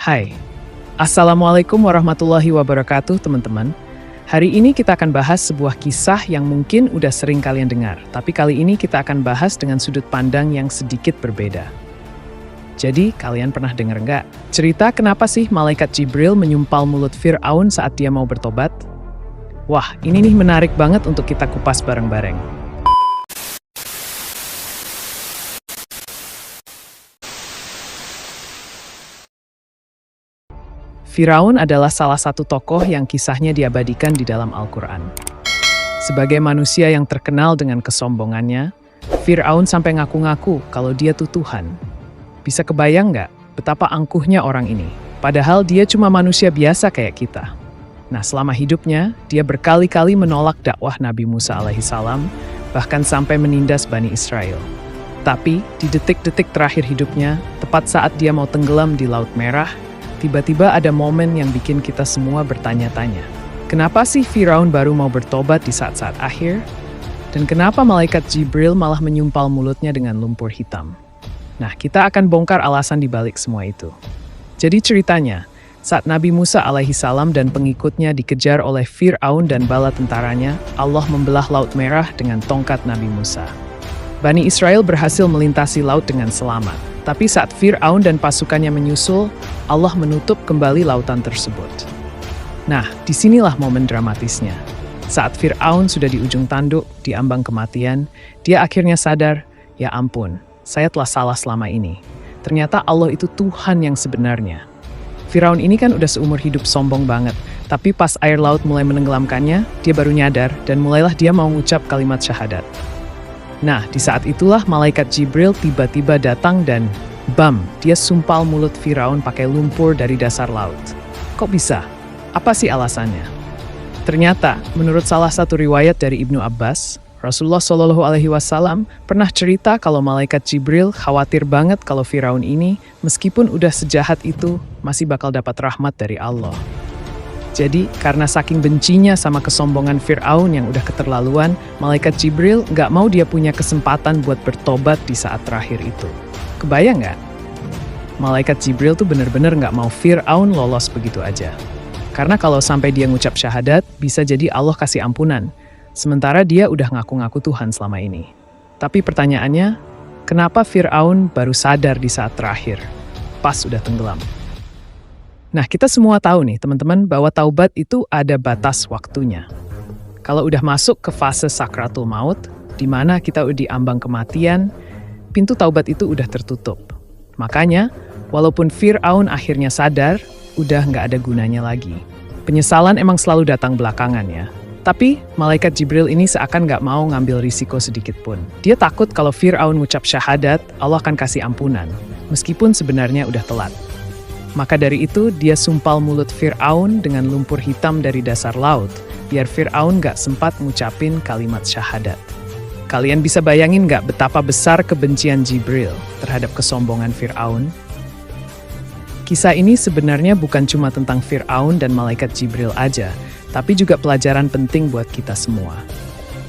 Hai, Assalamualaikum warahmatullahi wabarakatuh teman-teman. Hari ini kita akan bahas sebuah kisah yang mungkin udah sering kalian dengar, tapi kali ini kita akan bahas dengan sudut pandang yang sedikit berbeda. Jadi, kalian pernah dengar nggak? Cerita kenapa sih malaikat Jibril menyumpal mulut Fir'aun saat dia mau bertobat? Wah, ini nih menarik banget untuk kita kupas bareng-bareng. Firaun adalah salah satu tokoh yang kisahnya diabadikan di dalam Al-Quran. Sebagai manusia yang terkenal dengan kesombongannya, Firaun sampai ngaku-ngaku kalau dia tuh Tuhan. Bisa kebayang nggak betapa angkuhnya orang ini? Padahal dia cuma manusia biasa kayak kita. Nah, selama hidupnya, dia berkali-kali menolak dakwah Nabi Musa alaihissalam, bahkan sampai menindas Bani Israel. Tapi, di detik-detik terakhir hidupnya, tepat saat dia mau tenggelam di Laut Merah, tiba-tiba ada momen yang bikin kita semua bertanya-tanya. Kenapa sih Firaun baru mau bertobat di saat-saat akhir? Dan kenapa malaikat Jibril malah menyumpal mulutnya dengan lumpur hitam? Nah, kita akan bongkar alasan di balik semua itu. Jadi ceritanya, saat Nabi Musa alaihissalam dan pengikutnya dikejar oleh Firaun dan bala tentaranya, Allah membelah Laut Merah dengan tongkat Nabi Musa. Bani Israel berhasil melintasi laut dengan selamat. Tapi saat Fir'aun dan pasukannya menyusul, Allah menutup kembali lautan tersebut. Nah, disinilah momen dramatisnya. Saat Fir'aun sudah di ujung tanduk, di ambang kematian, dia akhirnya sadar, ya ampun, saya telah salah selama ini. Ternyata Allah itu Tuhan yang sebenarnya. Fir'aun ini kan udah seumur hidup sombong banget, tapi pas air laut mulai menenggelamkannya, dia baru nyadar dan mulailah dia mau ngucap kalimat syahadat. Nah, di saat itulah malaikat Jibril tiba-tiba datang dan bam, dia sumpal mulut Firaun pakai lumpur dari dasar laut. Kok bisa? Apa sih alasannya? Ternyata, menurut salah satu riwayat dari Ibnu Abbas, Rasulullah SAW pernah cerita kalau malaikat Jibril khawatir banget kalau Firaun ini, meskipun udah sejahat itu, masih bakal dapat rahmat dari Allah. Jadi, karena saking bencinya sama kesombongan Fir'aun yang udah keterlaluan, malaikat Jibril nggak mau dia punya kesempatan buat bertobat di saat terakhir itu. Kebayang nggak? Malaikat Jibril tuh bener-bener nggak mau Fir'aun lolos begitu aja. Karena kalau sampai dia ngucap syahadat, bisa jadi Allah kasih ampunan. Sementara dia udah ngaku-ngaku Tuhan selama ini. Tapi pertanyaannya, kenapa Fir'aun baru sadar di saat terakhir, pas udah tenggelam? Nah, kita semua tahu nih, teman-teman, bahwa taubat itu ada batas waktunya. Kalau udah masuk ke fase sakratul maut, di mana kita udah diambang kematian, pintu taubat itu udah tertutup. Makanya, walaupun Fir'aun akhirnya sadar, udah nggak ada gunanya lagi. Penyesalan emang selalu datang belakangan ya. Tapi, malaikat Jibril ini seakan nggak mau ngambil risiko sedikit pun. Dia takut kalau Fir'aun ngucap syahadat, Allah akan kasih ampunan, meskipun sebenarnya udah telat. Maka dari itu, dia sumpal mulut Fir'aun dengan lumpur hitam dari dasar laut, biar Fir'aun gak sempat ngucapin kalimat syahadat. Kalian bisa bayangin gak betapa besar kebencian Jibril terhadap kesombongan Fir'aun? Kisah ini sebenarnya bukan cuma tentang Fir'aun dan malaikat Jibril aja, tapi juga pelajaran penting buat kita semua.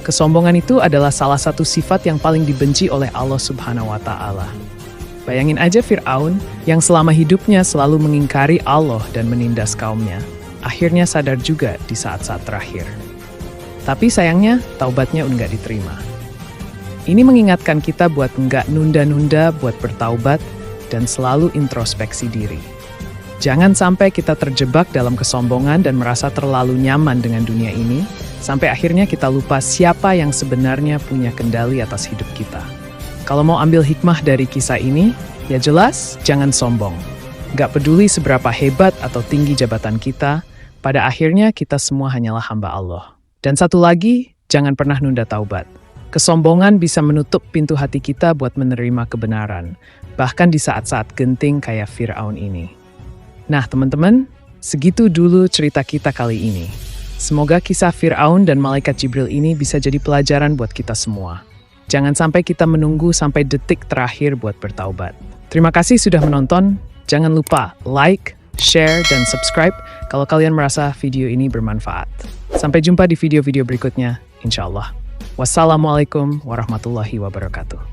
Kesombongan itu adalah salah satu sifat yang paling dibenci oleh Allah Subhanahu wa Ta'ala. Bayangin aja Fir'aun yang selama hidupnya selalu mengingkari Allah dan menindas kaumnya. Akhirnya sadar juga di saat-saat terakhir. Tapi sayangnya, taubatnya nggak diterima. Ini mengingatkan kita buat nggak nunda-nunda buat bertaubat dan selalu introspeksi diri. Jangan sampai kita terjebak dalam kesombongan dan merasa terlalu nyaman dengan dunia ini, sampai akhirnya kita lupa siapa yang sebenarnya punya kendali atas hidup kita. Kalau mau ambil hikmah dari kisah ini, ya jelas jangan sombong. Gak peduli seberapa hebat atau tinggi jabatan kita, pada akhirnya kita semua hanyalah hamba Allah. Dan satu lagi, jangan pernah nunda taubat. Kesombongan bisa menutup pintu hati kita buat menerima kebenaran, bahkan di saat-saat genting kayak Fir'aun ini. Nah teman-teman, segitu dulu cerita kita kali ini. Semoga kisah Fir'aun dan malaikat Jibril ini bisa jadi pelajaran buat kita semua. Jangan sampai kita menunggu sampai detik terakhir buat bertaubat. Terima kasih sudah menonton. Jangan lupa like, share, dan subscribe kalau kalian merasa video ini bermanfaat. Sampai jumpa di video-video berikutnya, insya Allah. Wassalamualaikum warahmatullahi wabarakatuh.